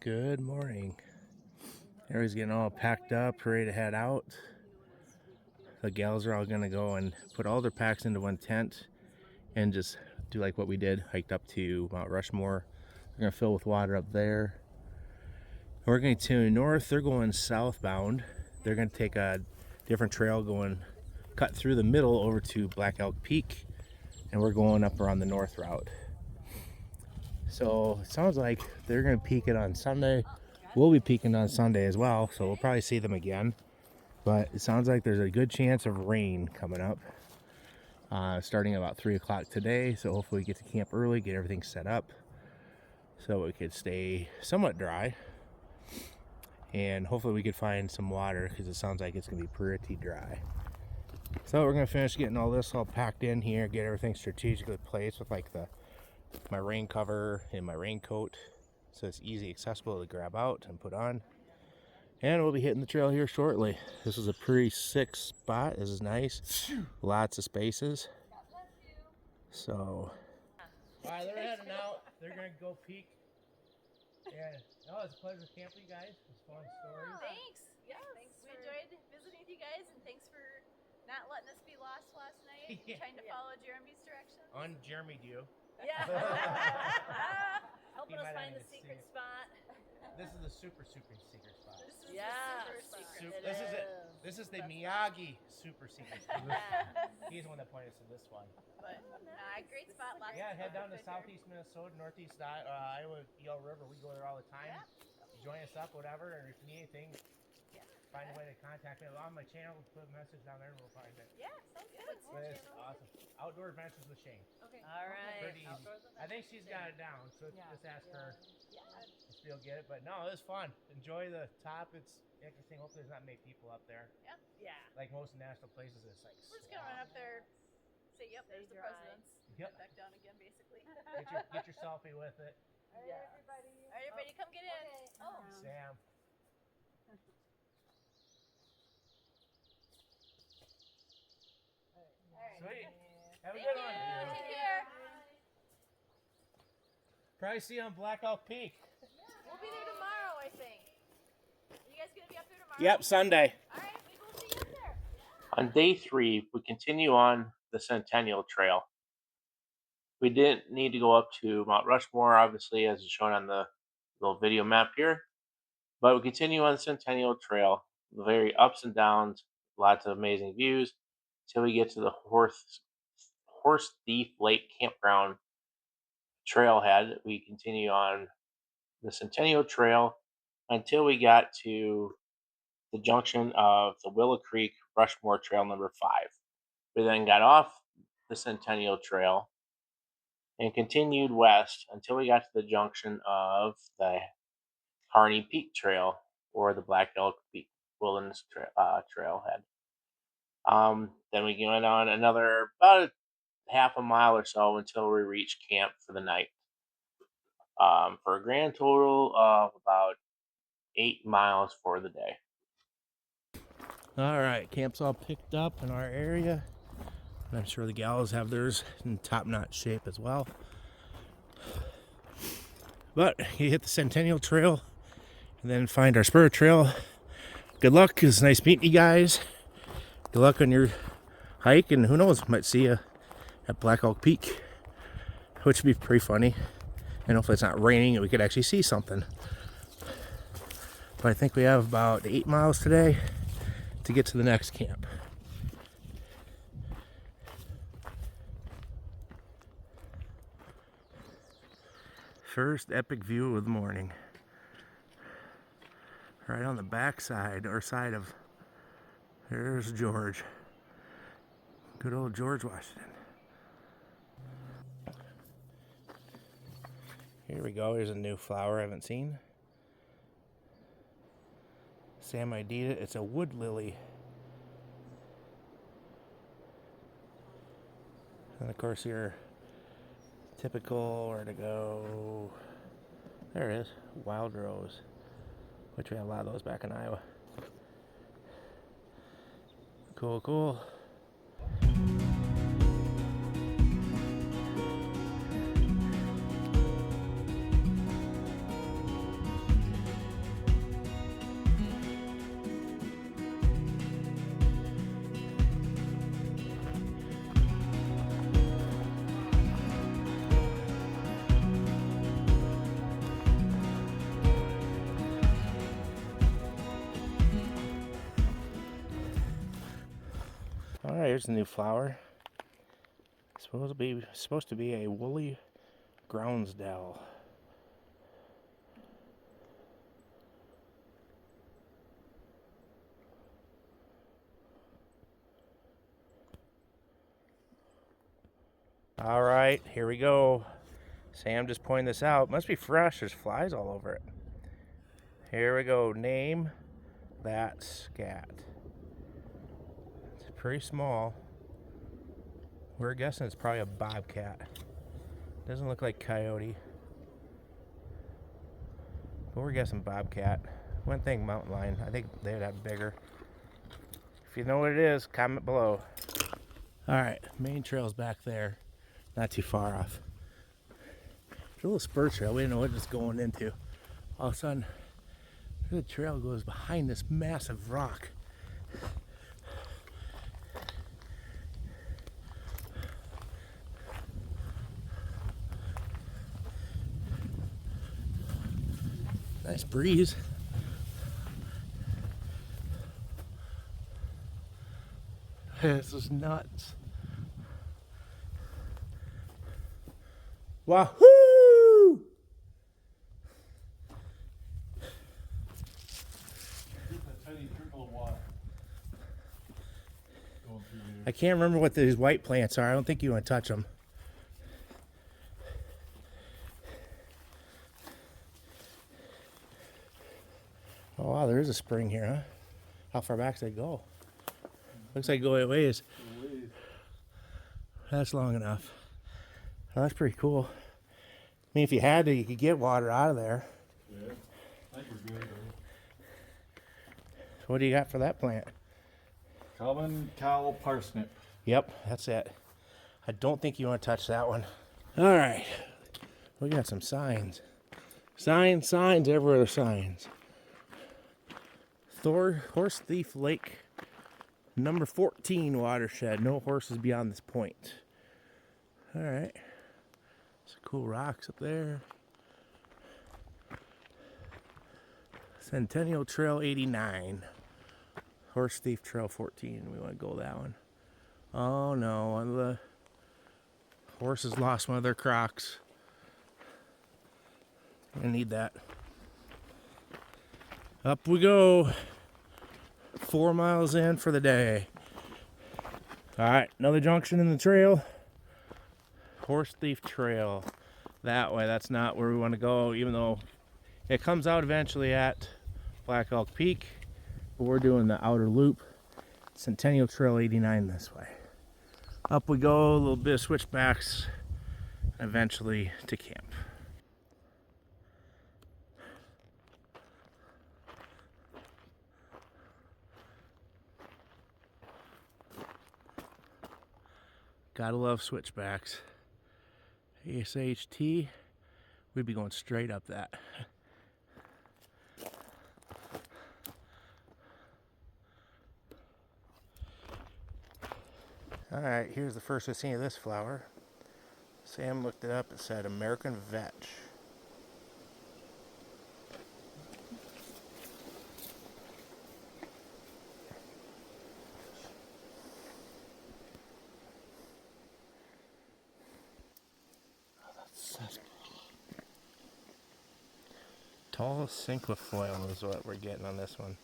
Good morning. Everybody's getting all packed up, ready to head out. The gals are all gonna go and put all their packs into one tent and just do like what we did, hiked up to Mount Rushmore. They're gonna fill with water up there. We're going to north, they're going southbound. They're gonna take a different trail going, cut through the middle over to Black Elk Peak, and we're going up around the north route. So it sounds like they're gonna peak it on Sunday. We'll be peaking on Sunday as well, so we'll probably see them again. But it sounds like there's a good chance of rain coming up, starting about 3 o'clock today. So hopefully we get to camp early, get everything set up so we could stay somewhat dry. And hopefully we could find some water because it sounds like it's gonna be pretty dry. So we're gonna finish getting all this all packed in here, get everything strategically placed with like my rain cover and my raincoat, so it's easy accessible to grab out and put on. And we'll be hitting the trail here shortly. This is a pretty sick spot. This is nice. Lots of spaces. So alright, they're heading out. They're gonna go peek. And it's a pleasure camping, you guys. It's fun stories. Thanks. Yeah, thanks. We enjoyed visiting with you guys, and thanks for not letting us be lost last night. Yeah. Trying to follow Jeremy's directions. Un-Jeremy'd you. Yeah. Helping us find the secret spot. This is the super secret spot. This is Yeah. the super secret. This is it. This is the Miyagi super secret spot. He's the one that pointed us to this one. But great spot. Lots Yeah, of head down to good southeast Minnesota, northeast Iowa, Eel River. We go there all the time. Yeah. Join us up, whatever, and if you need anything, find a way to contact me. On my channel, put a message down there and we'll find it. Yeah, sounds good. But it's awesome. Outdoor Adventures with Shane. Okay. All right. Pretty easy. I think she's got it down, so just ask her if she'll get it. But no, it was fun. Enjoy the top. It's interesting. Hopefully there's not many people up there. Yeah. Like most national places, it's like We're just gonna run up there, say, "Yep, there's the dry. presidents." Yep. Back down again, basically. Get your selfie with it. All right, everybody, come get in. Oh. Sam. Sweet. Have a Thank good you. one. Take care. Probably see you on Black Elk Peak. We'll be there tomorrow, I think. You guys gonna be up there tomorrow? Yep, Sunday. All right, maybe we'll see you up there. On day 3, we continue on the Centennial Trail. We didn't need to go up to Mount Rushmore, obviously, as is shown on the little video map here. But we continue on the Centennial Trail, very ups and downs, lots of amazing views, till we get to the Horse Thief Lake Campground trailhead. We continue on the Centennial Trail until we got to the junction of the Willow Creek Rushmore Trail number 5. We then got off the Centennial Trail and continued west until we got to the junction of the Harney Peak Trail, or the Black Elk Wilderness Trailhead. Then we went on another about half a mile or so until we reached camp for the night, for a grand total of about 8 miles for the day. All right, camp's all picked up in our area. I'm sure the gals have theirs in top-notch shape as well. But you hit the Centennial Trail and then find our spur trail. Good luck. It's nice meeting you guys. Good luck on your hike, and who knows, might see you at Black Elk Peak, which would be pretty funny. And hopefully it's not raining and we could actually see something. But I think we have about 8 miles today to get to the next camp. First epic view of the morning. Right on the back side, or side of, there's George. Good old George Washington. Here we go, here's a new flower I haven't seen. Sam ID'd it, it's a wood lily. And of course your typical, where to go, there it is, wild rose, which we have a lot of those back in Iowa. Cool, cool. right, here's the new flower. Supposed to be a woolly groundsdale. All right, here we go. Sam just pointed this out. Must be fresh. There's flies all over it. Here we go. Name that scat. It's pretty small. We're guessing it's probably a bobcat. Doesn't look like coyote. But we're guessing bobcat. One thing, mountain lion. I think they would have bigger. If you know what it is, comment below. All right, main trail's back there. Not too far off. There's a little spur trail. We didn't know what it was going into. All of a sudden, the trail goes behind this massive rock. Nice breeze. This is nuts. Wahoo! I can't remember what these white plants are. I don't think you want to touch them. Oh wow, there is a spring here, huh? How far back does it go? Looks like go a ways. That's long enough. Oh, that's pretty cool. I mean, if you had to, you could get water out of there. Yeah, I think we're good. So what do you got for that plant? Common cow parsnip. Yep, that's it. I don't think you want to touch that one. All right, we got some signs. Signs everywhere. There's signs. Horse Thief Lake, number 14 watershed. No horses beyond this point. All right. Some cool rocks up there. Centennial Trail 89. Horse Thief Trail 14. We want to go that one. Oh no, one of the horses lost one of their crocs. I need that. Up we go. 4 miles in for the day. All right, another junction in the trail. Horse Thief Trail. That way, that's not where we want to go, even though it comes out eventually at Black Elk Peak. But we're doing the outer loop. Centennial Trail 89 this way. Up we go, a little bit of switchbacks, and eventually to camp. Gotta love switchbacks. ASHT, we'd be going straight up that. Alright, here's the first I've seen of this flower. Sam looked it up, it said American Vetch. Tall cinquefoil is what we're getting on this one.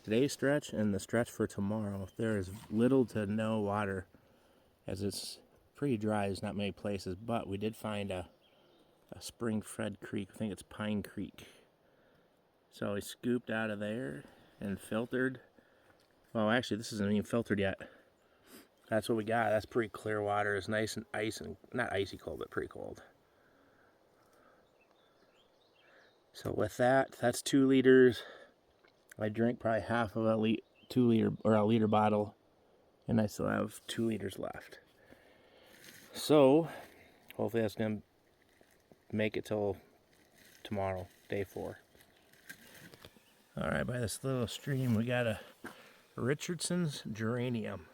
Today's stretch and the stretch for tomorrow, there is little to no water, as it's pretty dry. There's not many places, but we did find a spring-fed creek. I think it's Pine Creek. So we scooped out of there and filtered. Well, actually, this isn't even filtered yet. That's what we got. That's pretty clear water. It's nice and ice, and not icy cold, but pretty cold. So with that, that's 2 liters. I drank probably half of a 2 liter or a liter bottle, and I still have 2 liters left. So hopefully that's gonna make it till tomorrow, day 4. All right, by this little stream, we got a Richardson's geranium.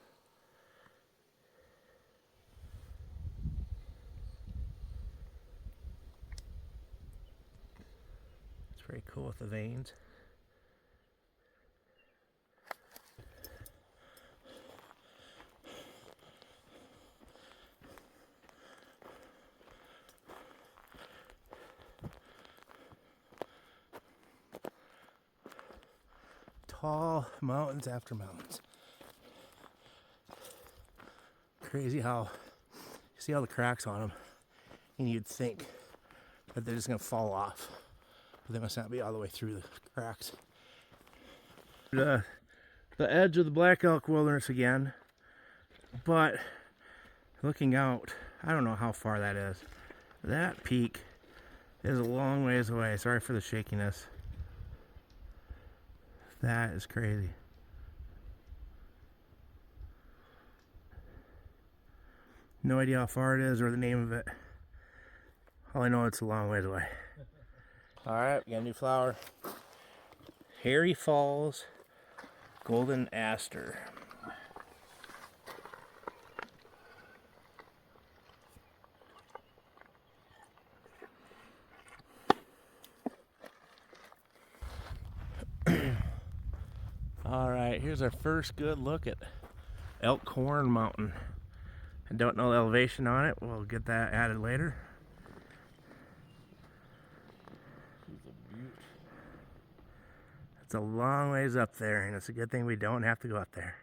It's pretty cool with the veins. Tall mountains after mountains. Crazy how you see all the cracks on them, and you'd think that they're just gonna fall off, but they must not be all the way through the cracks. The edge of the Black Elk Wilderness again, but looking out, I don't know how far that is. That peak is a long ways away. Sorry for the shakiness. That is crazy. No idea how far it is or the name of it. All I know, it's a long ways away. All right, we got a new flower. Hairy Falls Golden Aster. All right, here's our first good look at Elkhorn Mountain. I don't know the elevation on it. We'll get that added later. It's a long ways up there, and it's a good thing we don't have to go up there.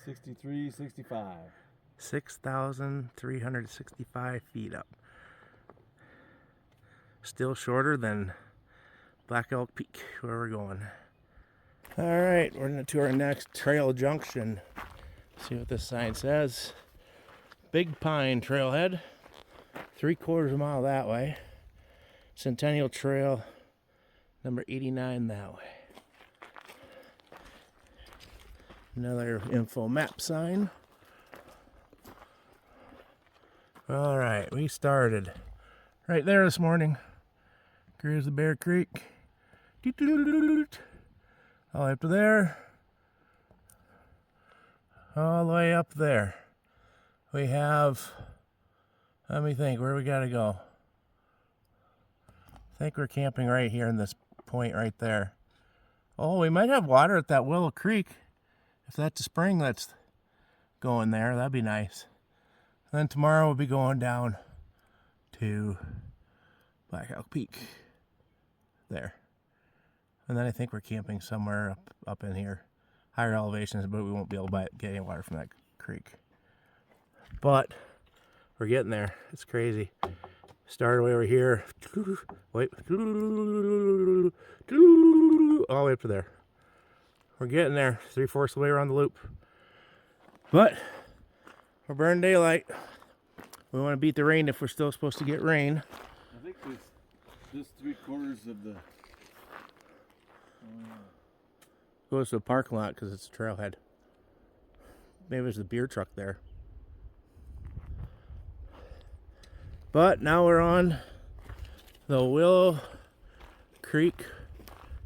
63, 65. 6,365 feet up. Still shorter than Black Elk Peak, where we're going. All right, we're into our next trail junction. See what this sign says. Big Pine Trailhead, 3/4 mile that way. Centennial Trail, number 89 that way. Another info map sign. All right, we started right there this morning. Here's the Bear Creek. All the way up to there. All the way up there. We have, let me think, where we gotta go? I think we're camping right here in this point right there. Oh, we might have water at that Willow Creek. If that's a spring that's going there, that'd be nice. And then tomorrow we'll be going down to Black Elk Peak. There. And then I think we're camping somewhere up in here. Higher elevations, but we won't be able to get any water from that creek. But we're getting there. It's crazy. Started way over here. Wait. All the way up to there. We're getting there. 3/4 of the way around the loop. But we're burning daylight. We want to beat the rain if we're still supposed to get rain. I think this 3/4 of the Goes to the parking lot because it's a trailhead. Maybe there's a beer truck there. But now we're on the Willow Creek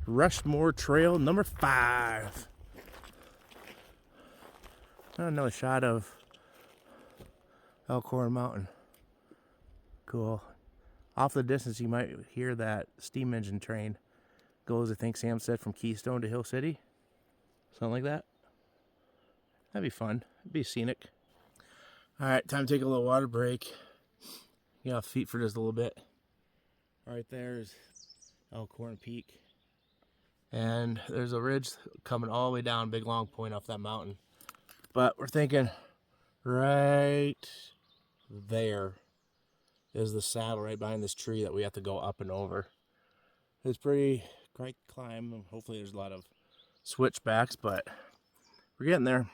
Rushmore Trail number 5. Another shot of Elkhorn Mountain. Cool. Off the distance you might hear that steam engine train. Goes, I think Sam said, from Keystone to Hill City. Something like that. That'd be fun. It'd be scenic. Alright, time to take a little water break. Get off feet for just a little bit. Right there is Elkhorn Peak. And there's a ridge coming all the way down, big long point off that mountain. But we're thinking right there is the saddle right behind this tree that we have to go up and over. It's pretty great climb. Hopefully there's a lot of switchbacks, but we're getting there.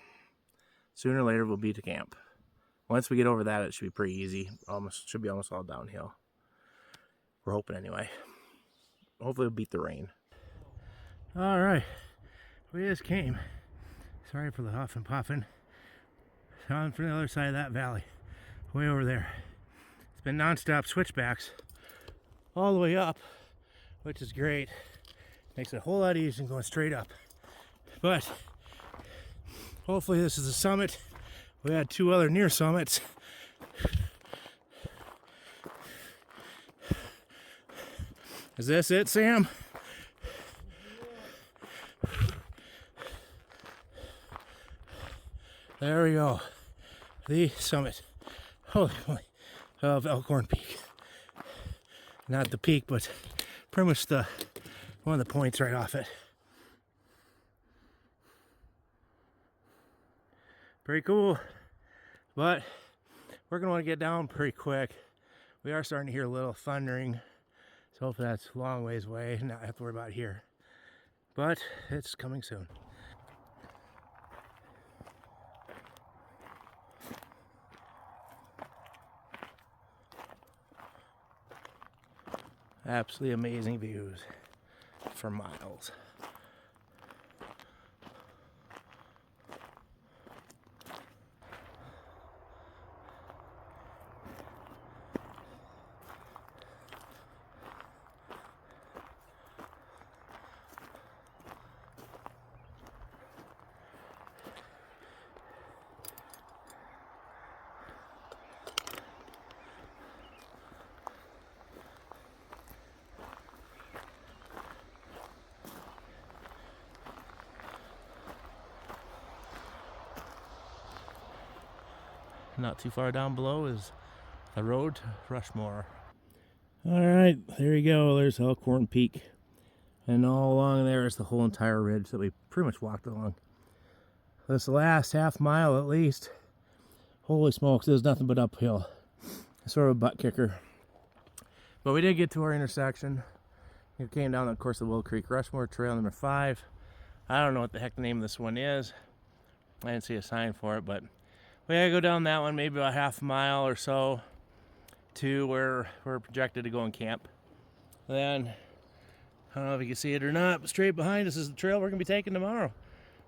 Sooner or later we'll be to camp. Once we get over that, it should be pretty easy. Should be almost all downhill. We're hoping anyway. Hopefully we'll beat the rain. All right, we just came. Sorry for the huff and puffing. On from the other side of that valley, way over there. It's been non-stop switchbacks all the way up, which is great. Makes it a whole lot easier than going straight up. But hopefully this is the summit. We had 2 other near summits. Is this it, Sam? There we go. The summit. Holy moly. Of Elkhorn Peak. Not the peak, but pretty much one of the points right off it. Pretty cool. But we're going to want to get down pretty quick. We are starting to hear a little thundering. So hopefully that's a long ways away. Not have to worry about it here. But it's coming soon. Absolutely amazing views for miles. Not too far down below is the road to Rushmore. All right, there you go. There's Elkhorn Peak. And all along there is the whole entire ridge that we pretty much walked along. This last half mile at least, holy smokes, there's nothing but uphill. Sort of a butt kicker. But we did get to our intersection. We came down, of course, the Willow Creek Rushmore Trail number 5. I don't know what the heck the name of this one is. I didn't see a sign for it, but we gotta go down that one, maybe about half a mile or so to where we're projected to go and camp. Then, I don't know if you can see it or not, but straight behind us is the trail we're gonna be taking tomorrow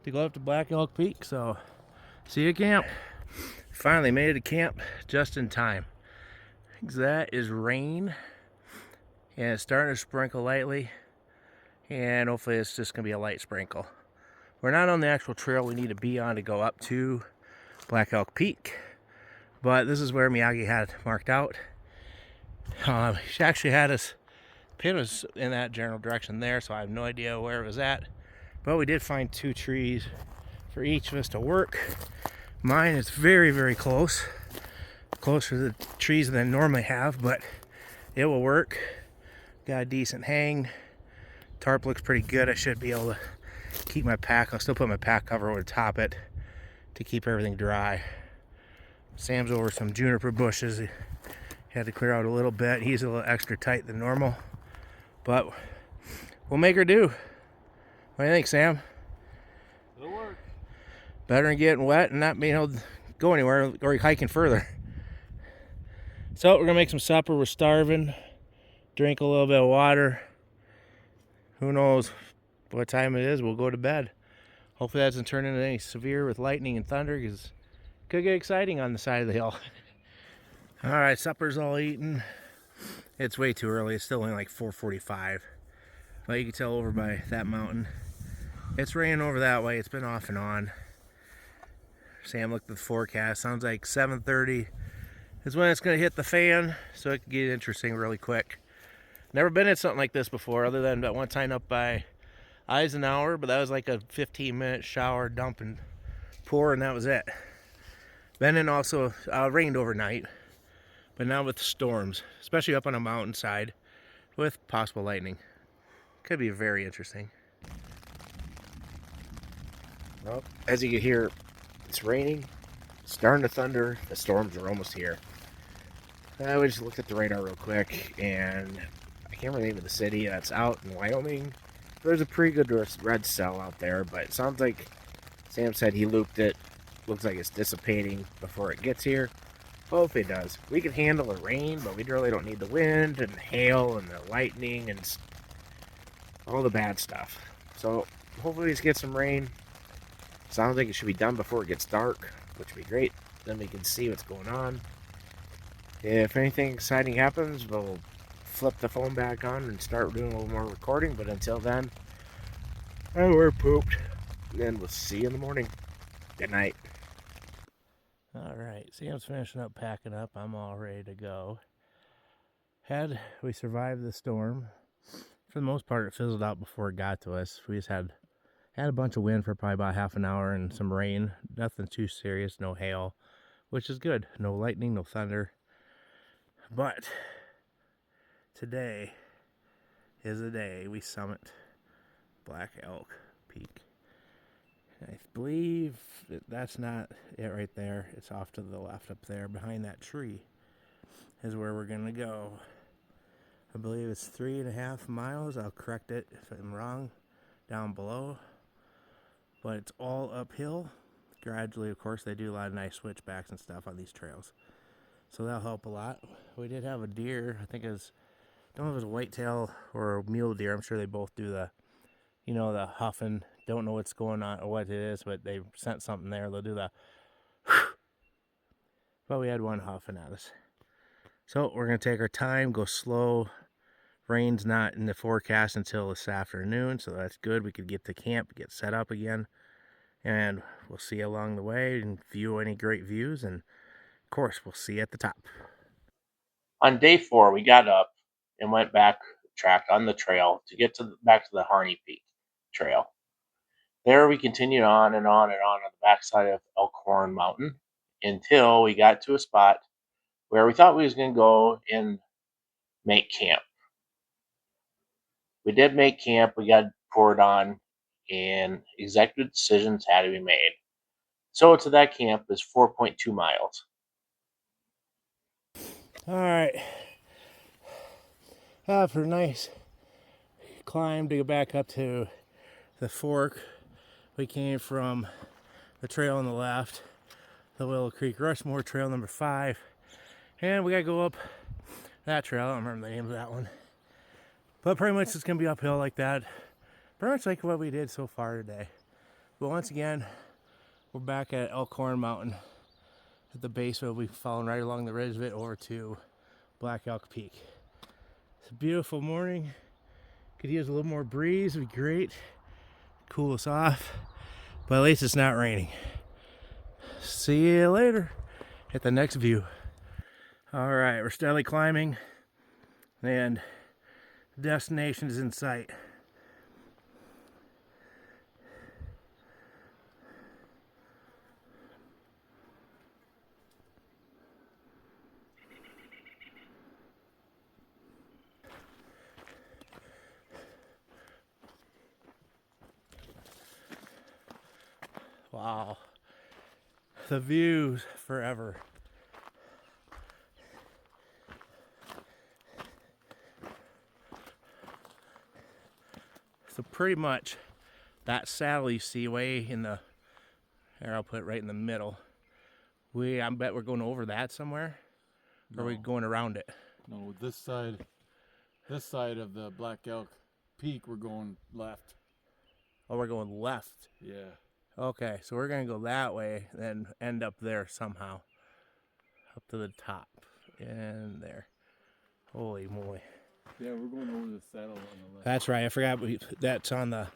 to go up to Black Elk Peak. So, see you at camp. Finally made it to camp just in time. That is rain, and it's starting to sprinkle lightly, and hopefully it's just gonna be a light sprinkle. We're not on the actual trail we need to be on to go up to Black Elk Peak, but this is where Miyagi had marked out. She actually had us, pin was in that general direction there, so I have no idea where it was at, but we did find 2 trees for each of us to work. Mine is very, very closer to the trees than I normally have, but it will work. Got a decent hang. Tarp looks pretty good. I should be able to keep my pack. I'll still put my pack cover over the top it to keep everything dry. Sam's over some juniper bushes. He had to clear out a little bit. He's a little extra tight than normal, but we'll make her do. What do you think, Sam? It'll work. Better than getting wet and not being able to go anywhere or hiking further. So we're gonna make some supper. We're starving. Drink a little bit of water. Who knows what time it is? We'll go to bed. Hopefully that doesn't turn into any severe with lightning and thunder, because it could get exciting on the side of the hill. All right, supper's all eaten. It's way too early. It's still only like 4:45. But you can tell over by that mountain, it's raining over that way. It's been off and on. Sam looked at the forecast. Sounds like 7:30 is when it's going to hit the fan, so it can get interesting really quick. Never been in something like this before, other than that one time up by Eisenhower, but that was like a 15-minute shower, dump, and pour, and that was it. Been in also rained overnight, but now with the storms, especially up on a mountainside with possible lightning, could be very interesting. Well, as you can hear, it's raining, starting to thunder. The storms are almost here. We just looked at the radar real quick, and I can't remember the name of the city that's out in Wyoming. There's a pretty good red cell out there, but it sounds like Sam said he looped it. Looks like it's dissipating before it gets here. Hopefully it does. We can handle the rain, but we really don't need the wind and the hail and the lightning and all the bad stuff. So hopefully we get some rain. Sounds like it should be done before it gets dark, which would be great. Then we can see what's going on. If anything exciting happens, we'll flip the phone back on and start doing a little more recording. But until then, we're pooped. And we'll see you in the morning. Good night. All right, Sam's finishing up packing up. I'm all ready to go. We survived the storm. For the most part, it fizzled out before it got to us. We just had Had a bunch of wind for probably about half an hour and some rain. Nothing too serious, no hail, which is good. No lightning, no thunder. But today is the day we summit Black Elk Peak. I believe that's not it right there. It's off to the left up there behind that tree is where we're gonna go. I believe it's 3.5 miles. I'll correct it if I'm wrong down below. But it's all uphill. Gradually, of course, they do a lot of nice switchbacks and stuff on these trails. So that'll help a lot. We did have a deer. I think it was, I don't know if it was a whitetail or a mule deer. I'm sure they both do the, you know, the huffing. Don't know what's going on or what it is, but they sent something there. They'll do the but we had one huffing at us. So we're going to take our time, go slow. Rain's not in the forecast until this afternoon, so that's good. We could get to camp, get set up again, and we'll see you along the way and view any great views. And of course, we'll see you at the top. On day 4, we got up and went back tracked on the trail to get back to the Harney Peak trail. There we continued on and on and on the backside of Elkhorn Mountain until we got to a spot where we thought we was going to go and make camp. We did make camp. We got poured on, and executive decisions had to be made. So to that camp is 4.2 miles. All right. After a nice climb to go back up to the fork, we came from the trail on the left, the Willow Creek Rushmore Trail number 5, and we gotta go up that trail. I don't remember the name of that one, but pretty much it's gonna be uphill like that, pretty much like what we did so far today. But once again, we're back at Elkhorn Mountain at the base. We'll be following right along the ridge of it over to Black Elk Peak. It's a beautiful morning. Could use a little more breeze, would be great. Cool us off, but at least it's not raining. See you later at the next view. All right, we're steadily climbing and the destination is in sight. Wow, the views forever. So pretty much that saddle you see way in the, here I'll put it right in the middle. I bet we're going over that somewhere. Or are we going around it? No, this side of the Black Elk Peak, we're going left. Oh, we're going left. Yeah. Okay, so we're gonna go that way, then end up there somehow. Up to the top. And there. Holy moly. Yeah, we're going over the saddle on the left. That's right, I forgot that's on the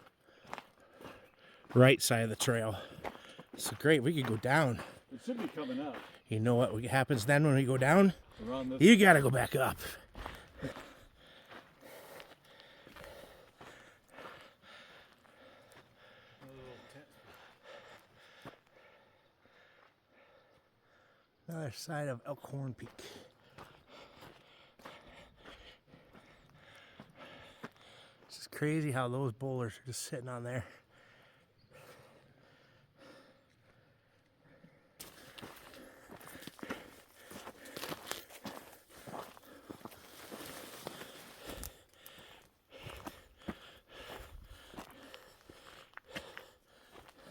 right side of the trail. So great, we could go down. It should be coming up. You know what happens then when we go down? Around this. You gotta go back up. Another side of Elkhorn Peak. It's just crazy how those boulders are just sitting on there.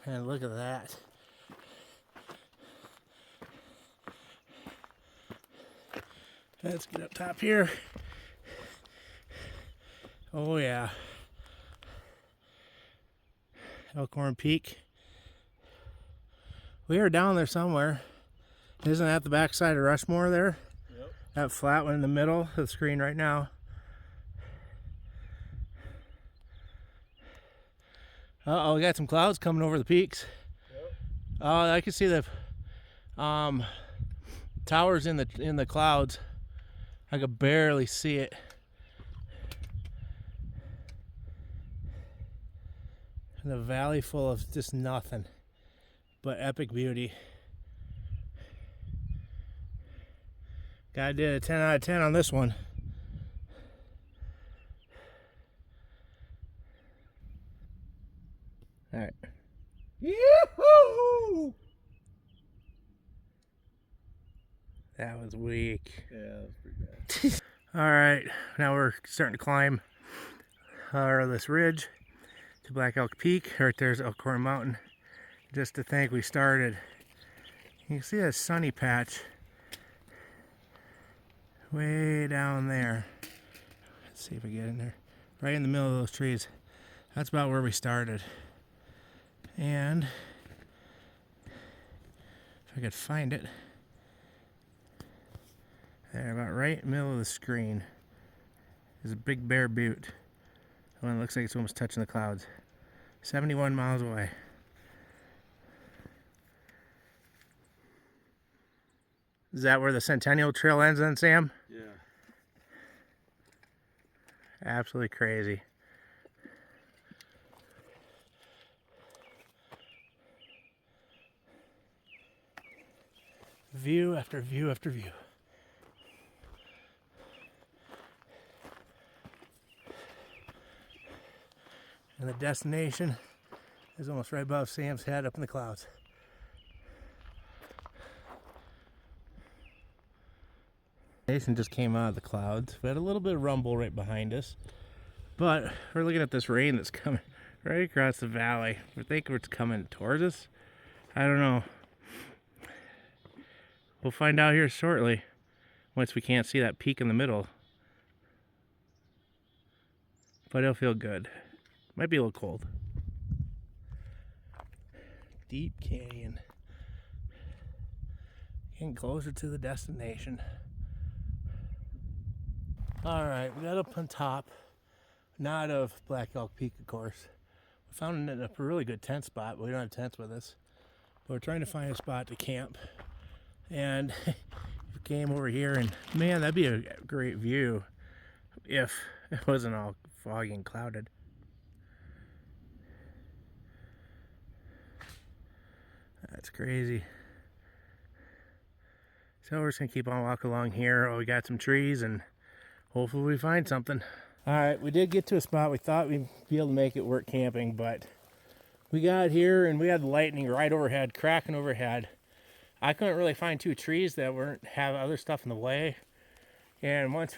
And look at that. Let's get up top here. Oh yeah. Elkhorn Peak. We are down there somewhere. Isn't that the backside of Rushmore there? Yep. That flat one in the middle of the screen right now. Uh-oh, we got some clouds coming over the peaks. Yep. Oh, I can see the towers in the clouds. I could barely see it. And a valley full of just nothing but epic beauty. Guy did a 10 out of 10 on this one. All right. Yoo-hoo! That was weak. Yeah, that was pretty bad. All right, now we're starting to climb this ridge to Black Elk Peak. Right there's Elkhorn Mountain. Just to think we started. You can see a sunny patch way down there. Let's see if we get in there. Right in the middle of those trees. That's about where we started. And if I could find it. There, about right in the middle of the screen is a big bare butte. One that looks like it's almost touching the clouds. 71 miles away. Is that where the Centennial Trail ends then, Sam? Yeah. Absolutely crazy. View after view after view. And the destination is almost right above Sam's head up in the clouds. Jason just came out of the clouds. We had a little bit of rumble right behind us. But we're looking at this rain that's coming right across the valley. We think it's coming towards us. I don't know. We'll find out here shortly once we can't see that peak in the middle. But it'll feel good. Might be a little cold. Deep canyon. Getting closer to the destination. Alright, we got up on top. Not of Black Elk Peak, of course. We found a really good tent spot, but we don't have tents with us. But we're trying to find a spot to camp. And we came over here, and man, that'd be a great view if it wasn't all foggy and clouded. That's crazy. So we're just gonna keep on walking along here. Oh, we got some trees, and hopefully we find something. All right, we did get to a spot we thought we'd be able to make it work camping, but we got here and we had lightning right overhead, cracking overhead. I couldn't really find two trees that weren't have other stuff in the way. And once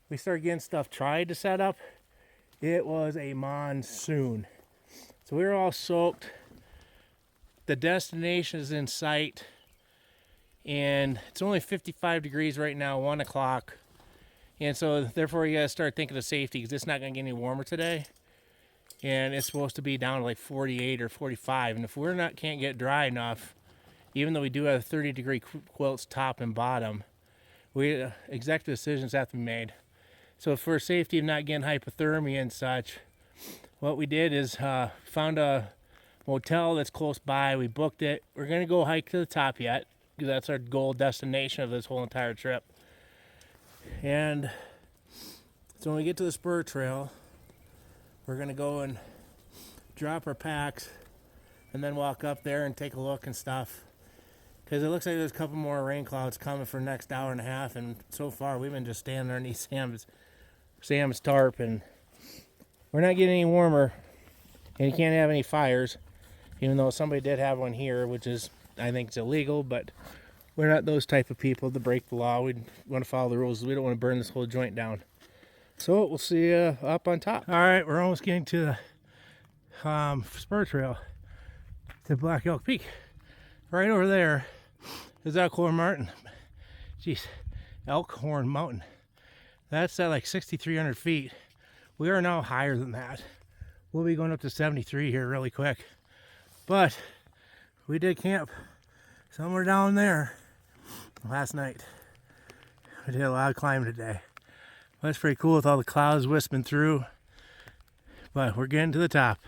we started getting stuff tried to set up, it was a monsoon. So we were all soaked. The destination is in sight, and it's only 55 degrees right now, 1 o'clock. And so therefore you gotta start thinking of safety, because it's not gonna get any warmer today. And it's supposed to be down to like 48 or 45. And if can't get dry enough, even though we do have 30-degree quilts top and bottom, executive decisions have to be made. So for safety of not getting hypothermia and such, what we did is found a motel that's close by. We booked it. We're gonna go hike to the top yet, because that's our goal destination of this whole entire trip. And so when we get to the spur trail, we're gonna go and drop our packs and then walk up there and take a look and stuff, because it looks like there's a couple more rain clouds coming for the next hour and a half, and so far we've been just standing underneath Sam's tarp, and we're not getting any warmer, and you can't have any fires, even though somebody did have one here, which is, I think, it's illegal, but we're not those type of people to break the law. We want to follow the rules. We don't want to burn this whole joint down. So we'll see you up on top. All right, we're almost getting to the spur trail to Black Elk Peak. Right over there is Elkhorn Mountain. Jeez, Elkhorn Mountain. That's at like 6,300 feet. We are now higher than that. We'll be going up to 73 here really quick. But we did camp somewhere down there last night. We did a lot of climbing today. That's pretty cool with all the clouds wisping through. But we're getting to the top.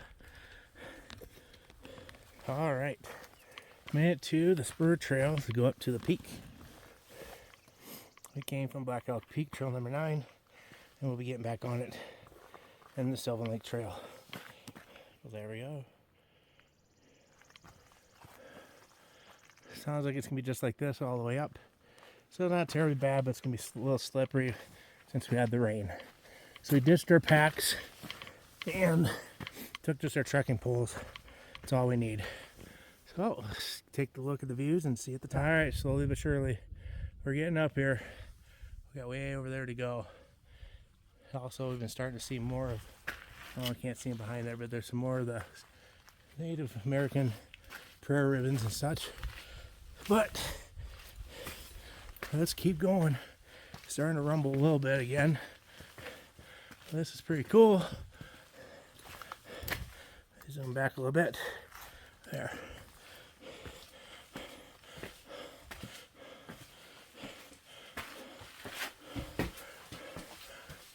All right. Made it to the spur trail to go up to the peak. We came from Black Elk Peak, trail number 9, and we'll be getting back on it in the Sylvan Lake Trail. Well, there we go. Sounds like it's gonna be just like this all the way up. So not terribly bad, but it's gonna be a little slippery since we had the rain. So we ditched our packs and took just our trekking poles. That's all we need. So let's take a look at the views and see at the top. All right, slowly but surely, we're getting up here. We got way over there to go. Also, we've been starting to see more of, oh, I can't see them behind there, but there's some more of the Native American prayer ribbons and such. But let's keep going. Starting to rumble a little bit again. This is pretty cool. Zoom back a little bit. There.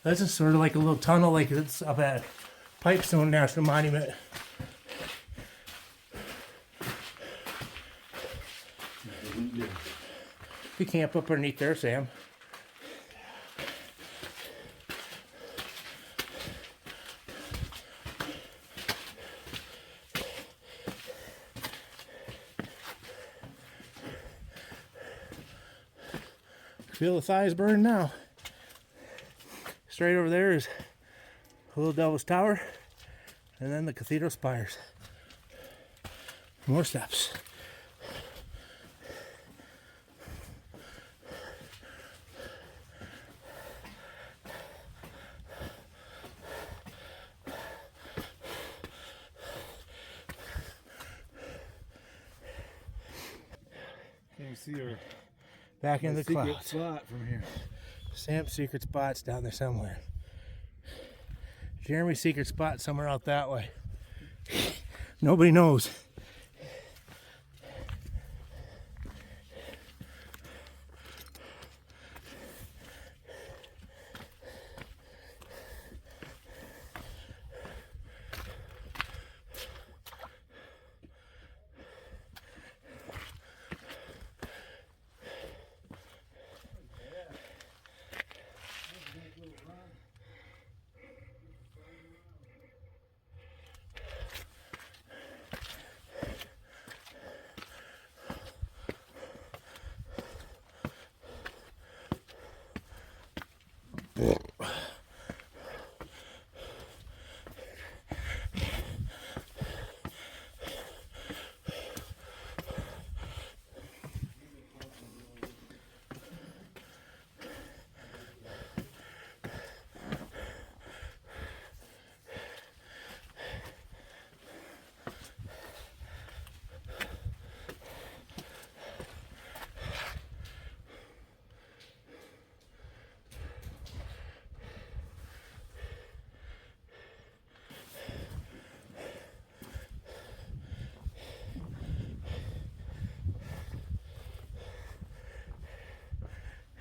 This is sort of like a little tunnel, like it's up at Pipestone National Monument. You camp up underneath there, Sam. Feel the thighs burn now. Straight over there is a Little Devil's Tower, and then the cathedral spires. More steps. Can you see her Back in the secret clouds. spot from here? Sam's secret spot's down there somewhere. Jeremy's secret spot somewhere out that way. Nobody knows.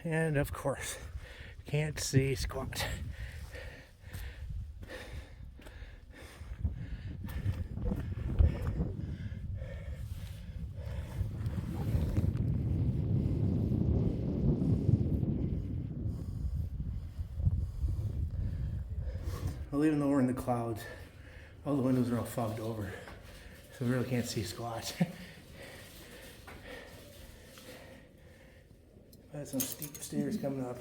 And of course, can't see squat. Well, even though we're in the clouds, all the windows are all fogged over, so we really can't see squat. Got some steep stairs coming up.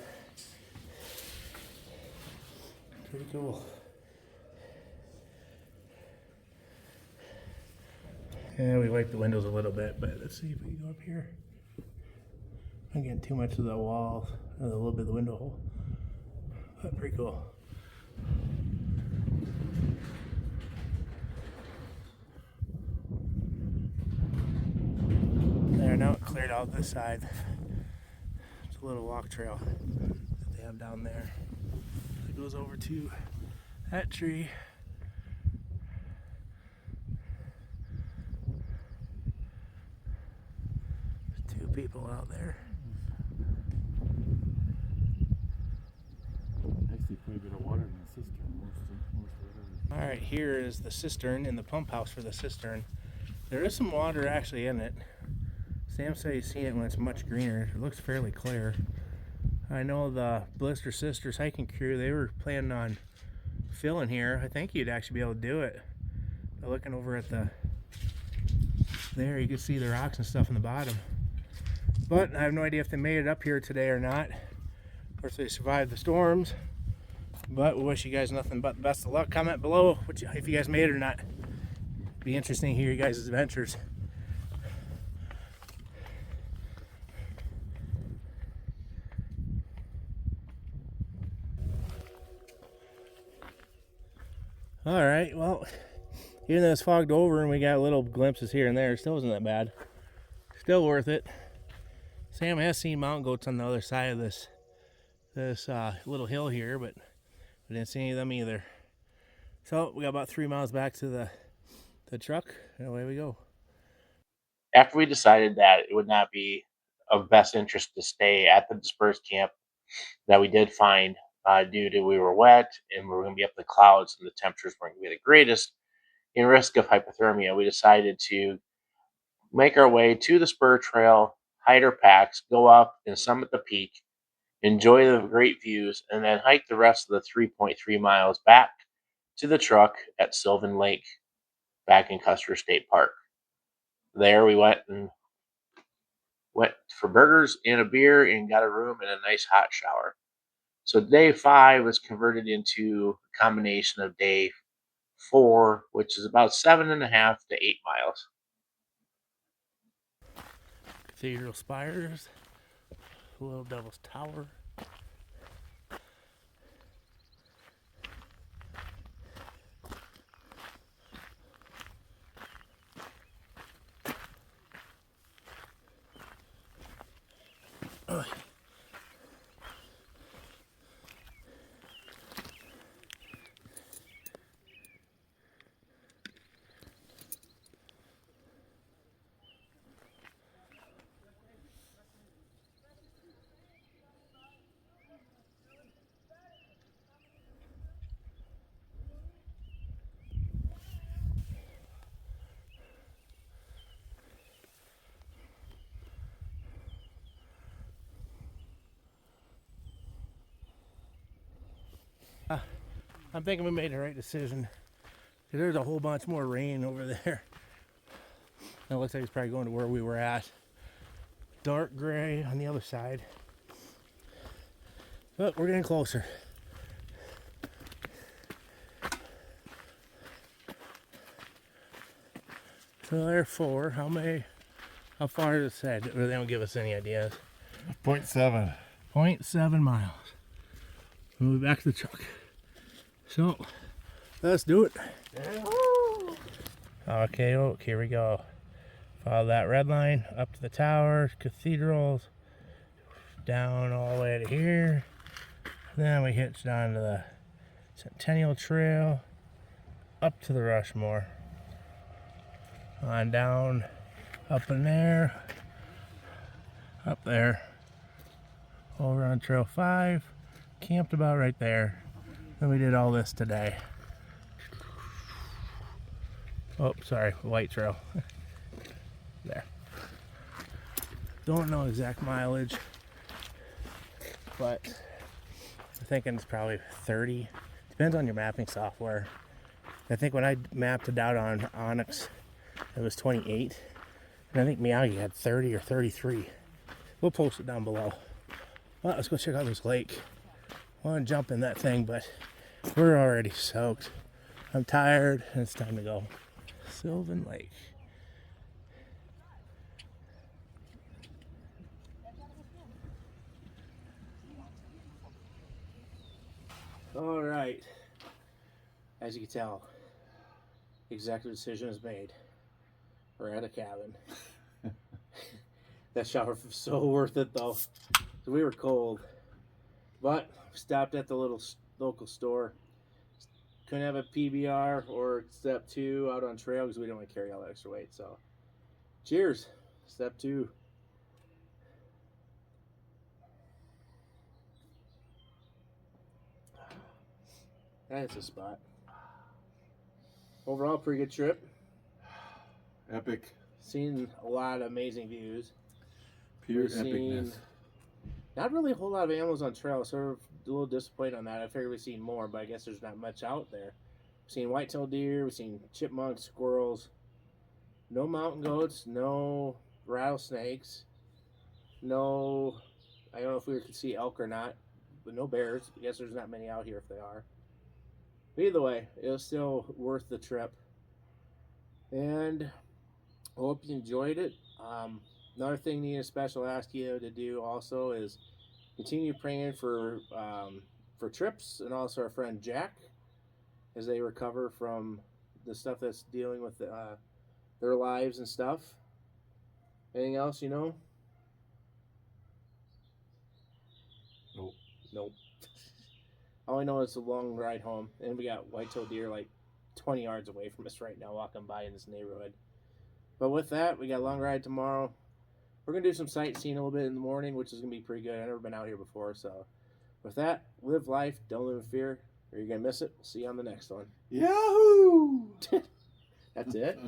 Pretty cool. Yeah, we wiped the windows a little bit, but let's see if we can go up here. I'm getting too much of the wall, a little bit of the window hole. But pretty cool. There, now it cleared out this side. It's a little walk trail that they have down there. It goes over to that tree. There's two people out there. Actually, quite a bit of water in the cistern. Most of Alright, here is the cistern in the pump house for the cistern. There is some water actually in it. Sam said he's seen it when it's much greener. It looks fairly clear. I know the Blister Sisters hiking crew, they were planning on filling here. I think you'd actually be able to do it. looking over at there, you can see the rocks and stuff in the bottom. But I have no idea if they made it up here today or not, or if they survived the storms. But we wish you guys nothing but the best of luck. Comment below if you guys made it or not. Be interesting to hear you guys' adventures. All right, well, even though it's fogged over and we got little glimpses here and there, it still wasn't that bad. Still worth it. Sam has seen mountain goats on the other side of this little hill here, but we didn't see any of them either. So we got about 3 miles back to the truck, and away we go. After we decided that it would not be of best interest to stay at the dispersed camp that we did find, due to we were wet and we were going to be up in the clouds and the temperatures weren't going to be the greatest, in risk of hypothermia, we decided to make our way to the spur trail, hide our packs, go up and summit the peak, enjoy the great views, and then hike the rest of the 3.3 miles back to the truck at Sylvan Lake back in Custer State Park. There we went for burgers and a beer and got a room and a nice hot shower. So day 5 was converted into a combination of day 4, which is about 7.5 to 8 miles. Cathedral spires, Little Devil's Tower. I'm thinking we made the right decision. There's a whole bunch more rain over there. It looks like it's probably going to where we were at. Dark gray on the other side. But we're getting closer. So there are 4. How far is it said? Or they don't give us any ideas. 0.7. 0.7 miles. We'll be back to the truck. So, let's do it. Okay, here we go. Follow that red line up to the towers, cathedrals, down all the way to here. Then we hitch down to the Centennial Trail, up to the Rushmore. On down, up in there, up there, over on Trail 5, camped about right there. And we did all this today. Oh, sorry, White Trail. There. Don't know exact mileage, but I'm thinking it's probably 30. Depends on your mapping software. I think when I mapped it out on Onyx, it was 28. And I think Miyagi had 30 or 33. We'll post it down below. Well, let's go check out this lake. I want to jump in that thing, but we're already soaked. I'm tired, and it's time to go. Sylvan Lake. All right. As you can tell, the executive decision is made. We're at a cabin. That shower was so worth it, though. We were cold, but we stopped at the little local store. Couldn't have a PBR or step 2 out on trail because we didn't want to carry all that extra weight. So, cheers. Step 2. That's a spot. Overall, pretty good trip. Epic. Seen a lot of amazing views. Pure We've seen epicness. not really a whole lot of animals on trail, so we're a little disappointed on that. I figured we'd see more, but I guess there's not much out there. seen white-tailed deer. We've seen chipmunks, squirrels. No mountain goats. No rattlesnakes. No, I don't know if we could see elk or not, but no bears. I guess there's not many out here if they are. But either way, it was still worth the trip. And I hope you enjoyed it. Another thing Nina Special asked you to do also is continue praying for Trips and also our friend Jack as they recover from the stuff that's dealing with their lives and stuff. Anything else you know? Nope. Nope. All I know is a long ride home, and we got white-tailed deer like 20 yards away from us right now walking by in this neighborhood. But with that, we got a long ride tomorrow. We're going to do some sightseeing a little bit in the morning, which is going to be pretty good. I've never been out here before, so with that, live life, don't live in fear, or you're going to miss it. We'll see you on the next one. Yahoo! That's it.